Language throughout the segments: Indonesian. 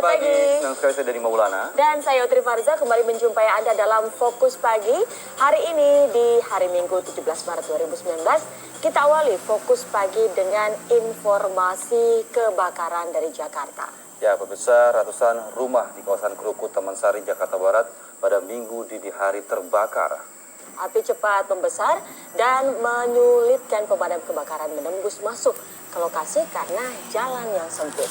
pagi. Senang sekali saya Denny Maulana. Dan saya Utri Farza kembali menjumpai Anda dalam Fokus Pagi. Hari ini di hari Minggu 17 Maret 2019, kita awali Fokus Pagi dengan informasi kebakaran dari Jakarta. Ya, pemirsa, ratusan rumah di kawasan Krukut, Taman Sari, Jakarta Barat pada Minggu dini hari terbakar. Api cepat membesar dan menyulitkan pemadam kebakaran menembus masuk ke lokasi karena jalan yang sempit.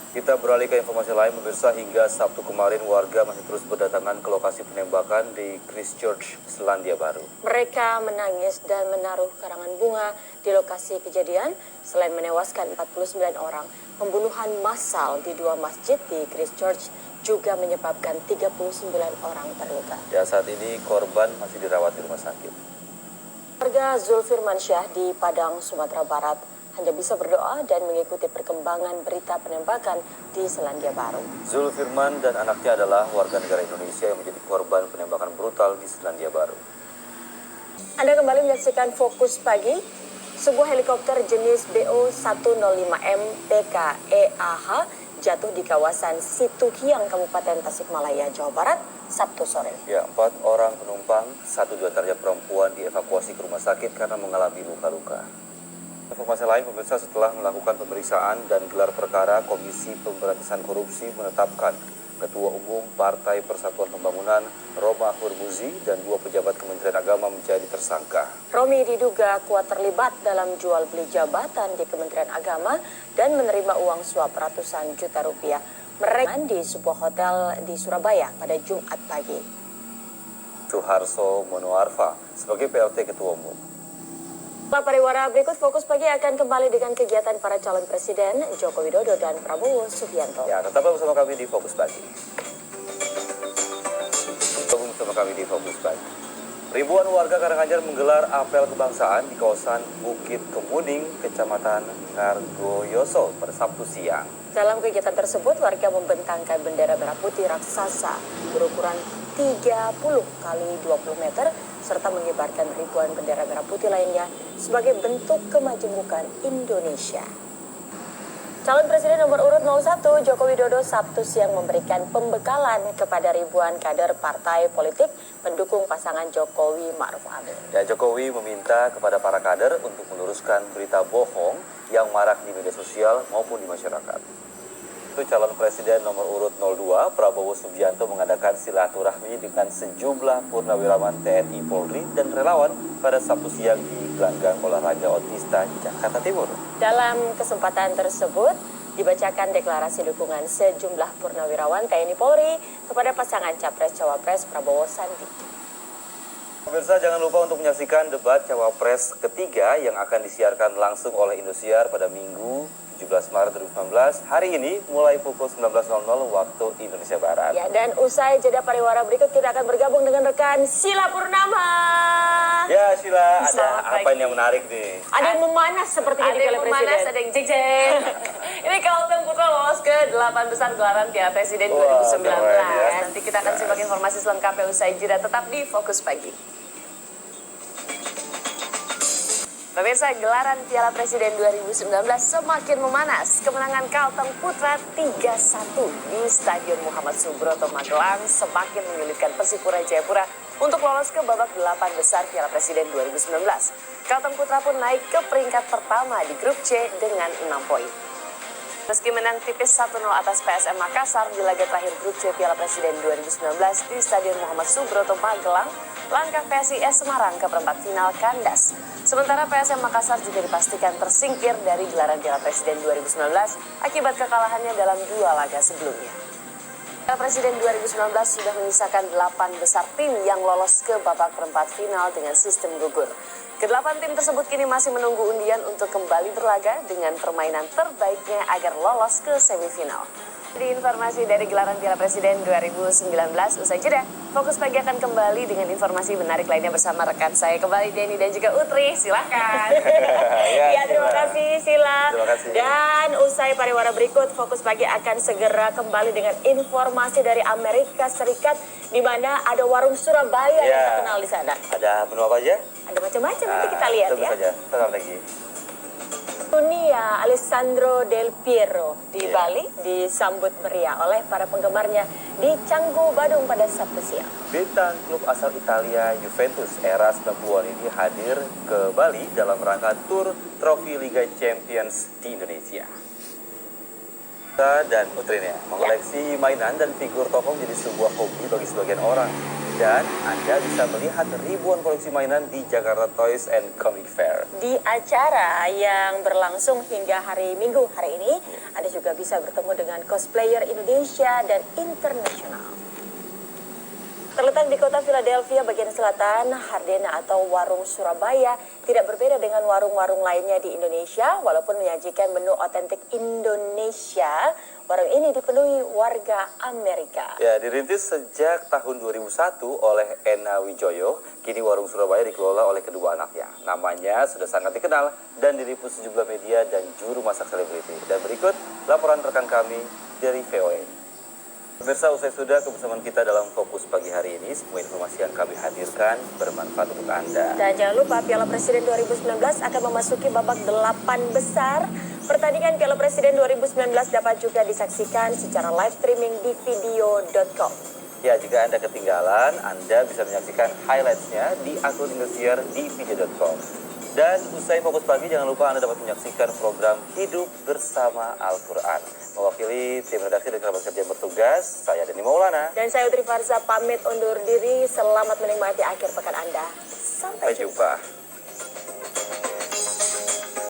Kita beralih ke informasi lain, pemirsa. Hingga Sabtu kemarin warga masih terus berdatangan ke lokasi penembakan di Christchurch, Selandia Baru. Mereka menangis dan menaruh karangan bunga di lokasi kejadian. Selain menewaskan 49 orang, pembunuhan massal di dua masjid di Christchurch juga menyebabkan 39 orang terluka. Ya, saat ini korban masih dirawat di rumah sakit. Warga Zulfirmansyah di Padang, Sumatera Barat hanya bisa berdoa dan mengikuti perkembangan berita penembakan di Selandia Baru. Zulfirman dan anaknya adalah warga negara Indonesia yang menjadi korban penembakan brutal di Selandia Baru. Anda kembali menyaksikan Fokus Pagi. Sebuah helikopter jenis BO-105M PKEAH jatuh di kawasan Situhiang, Kabupaten Tasikmalaya, Jawa Barat, Sabtu sore. Ya, 4 orang penumpang, 1 diantaranya perempuan, dievakuasi ke rumah sakit karena mengalami luka-luka. Informasi lain, pemirsa, setelah melakukan pemeriksaan dan gelar perkara, Komisi Pemberantasan Korupsi menetapkan Ketua Umum Partai Persatuan Pembangunan Roma Hurmuzi dan 2 pejabat Kementerian Agama menjadi tersangka. Romi diduga kuat terlibat dalam jual beli jabatan di Kementerian Agama dan menerima uang suap ratusan juta rupiah. Mereka di sebuah hotel di Surabaya pada Jumat pagi. Suharso Monoarfa sebagai PLT Ketua Umum. Setelah pariwara berikut, Fokus Pagi akan kembali dengan kegiatan para calon presiden Joko Widodo dan Prabowo Subianto. Ya, tetaplah bersama kami di Fokus Pagi. Gabung bersama kami di Fokus Pagi. Ribuan warga Karanganyar menggelar apel kebangsaan di kawasan Bukit Kemuning, Kecamatan Ngargoyoso pada Sabtu siang. Dalam kegiatan tersebut, warga membentangkan bendera merah putih raksasa berukuran 30 kali 20 meter serta mengibarkan ribuan bendera merah putih lainnya sebagai bentuk kemajemukan Indonesia. Calon Presiden nomor urut 01 Joko Widodo Sabtu siang memberikan pembekalan kepada ribuan kader partai politik pendukung pasangan Jokowi Ma'ruf Amin. Ya, Jokowi meminta kepada para kader untuk meluruskan berita bohong yang marak di media sosial maupun di masyarakat. Calon Presiden nomor urut 02 Prabowo Subianto mengadakan silaturahmi dengan sejumlah purnawirawan TNI Polri dan relawan pada Sabtu siang di gelanggang olahraga Otista, Jakarta Timur. Dalam kesempatan tersebut dibacakan deklarasi dukungan sejumlah purnawirawan TNI Polri kepada pasangan Capres-Cawapres Prabowo Sandi. Pemirsa, jangan lupa untuk menyaksikan debat Cawapres ketiga yang akan disiarkan langsung oleh Indosiar pada Minggu 17 Maret 2019, hari ini mulai pukul 19.00 waktu Indonesia Barat. Ya, dan usai jeda pariwara berikut kita akan bergabung dengan rekan Sila Purnama. Ya, Sila, ada Selamat apa pagi. yang menarik nih? Ada yang memanas seperti Ada yang memanas, Presiden. ada yang jeng-jeng. Ini Kalteng Putra lolos ke 8 besar gelaran Piala Presiden Wah, 2019. keren ya. Nanti kita akan simak informasi selengkapnya usai jeda, tetap di Fokus Pagi. Pemirsa, gelaran Piala Presiden 2019 semakin memanas. Kemenangan Kalteng Putra 3-1 di Stadion Muhammad Subroto Magelang semakin menyulitkan Persipura Jayapura untuk lolos ke babak 8 besar Piala Presiden 2019. Kalteng Putra pun naik ke peringkat pertama di grup C dengan 6 poin. Meski menang tipis 1-0 atas PSM Makassar di laga terakhir grup C Piala Presiden 2019 di Stadion Muhammad Subroto Magelang, langkah PSIS Semarang ke perempat final kandas. Sementara PSM Makassar juga dipastikan tersingkir dari gelaran Piala Presiden 2019 akibat kekalahannya dalam 2 laga sebelumnya. Piala Presiden 2019 sudah menyisakan 8 besar tim yang lolos ke babak perempat final dengan sistem gugur. Kedelapan tim tersebut kini masih menunggu undian untuk kembali berlaga dengan permainan terbaiknya agar lolos ke semifinal. Di informasi dari gelaran Piala Presiden 2019 usai jeda, Fokus Pagi akan kembali dengan informasi menarik lainnya bersama rekan saya kembali Denny dan juga Utri. Silakan. Ya, terima kasih Sila. Terima kasih. Dan usai pariwara berikut, Fokus Pagi akan segera kembali dengan informasi dari Amerika Serikat di mana ada warung Surabaya yang terkenal di sana. Ada menu apa aja? Ada macam-macam, nanti kita lihat tunggu ya. saja, tetap lagi. Dunia Alessandro Del Piero di Bali disambut meriah oleh para penggemarnya di Canggu, Badung pada Sabtu siang. Bintang klub asal Italia Juventus era 90-an ini hadir ke Bali dalam rangka tur trofi Liga Champions di Indonesia. Dan Utrinya, mengoleksi mainan dan figur tokoh menjadi sebuah hobi bagi sebagian orang. Dan Anda bisa melihat ribuan koleksi mainan di Jakarta Toys and Comic Fair. Di acara yang berlangsung hingga hari Minggu hari ini, Anda juga bisa bertemu dengan cosplayer Indonesia dan internasional. Terletak di kota Philadelphia bagian selatan, Hardena atau Warung Surabaya tidak berbeda dengan warung-warung lainnya di Indonesia. Walaupun menyajikan menu otentik Indonesia, warung ini dipenuhi warga Amerika. Ya, dirintis sejak tahun 2001 oleh Ena Wijoyo, kini Warung Surabaya dikelola oleh kedua anaknya. Namanya sudah sangat dikenal dan diliput sejumlah media dan juru masak selebriti. Dan berikut laporan rekan kami dari VOA. Pemirsa, usai sudah kebersamaan kita dalam Fokus pagi hari ini, semua informasi yang kami hadirkan bermanfaat untuk Anda. Dan jangan lupa Piala Presiden 2019 akan memasuki babak 8 besar. Pertandingan Piala Presiden 2019 dapat juga disaksikan secara live streaming di video.com. Ya, jika Anda ketinggalan, Anda bisa menyaksikan highlights-nya di akun Indosiar di video.com. Dan usai Fokus pagi, jangan lupa Anda dapat menyaksikan program Hidup Bersama Al-Quran. Mewakili tim redaksi dan kerabat kerja yang bertugas, saya Denny Maulana. Dan saya Utri Farza pamit undur diri. Selamat menikmati akhir pekan Anda. Sampai jumpa.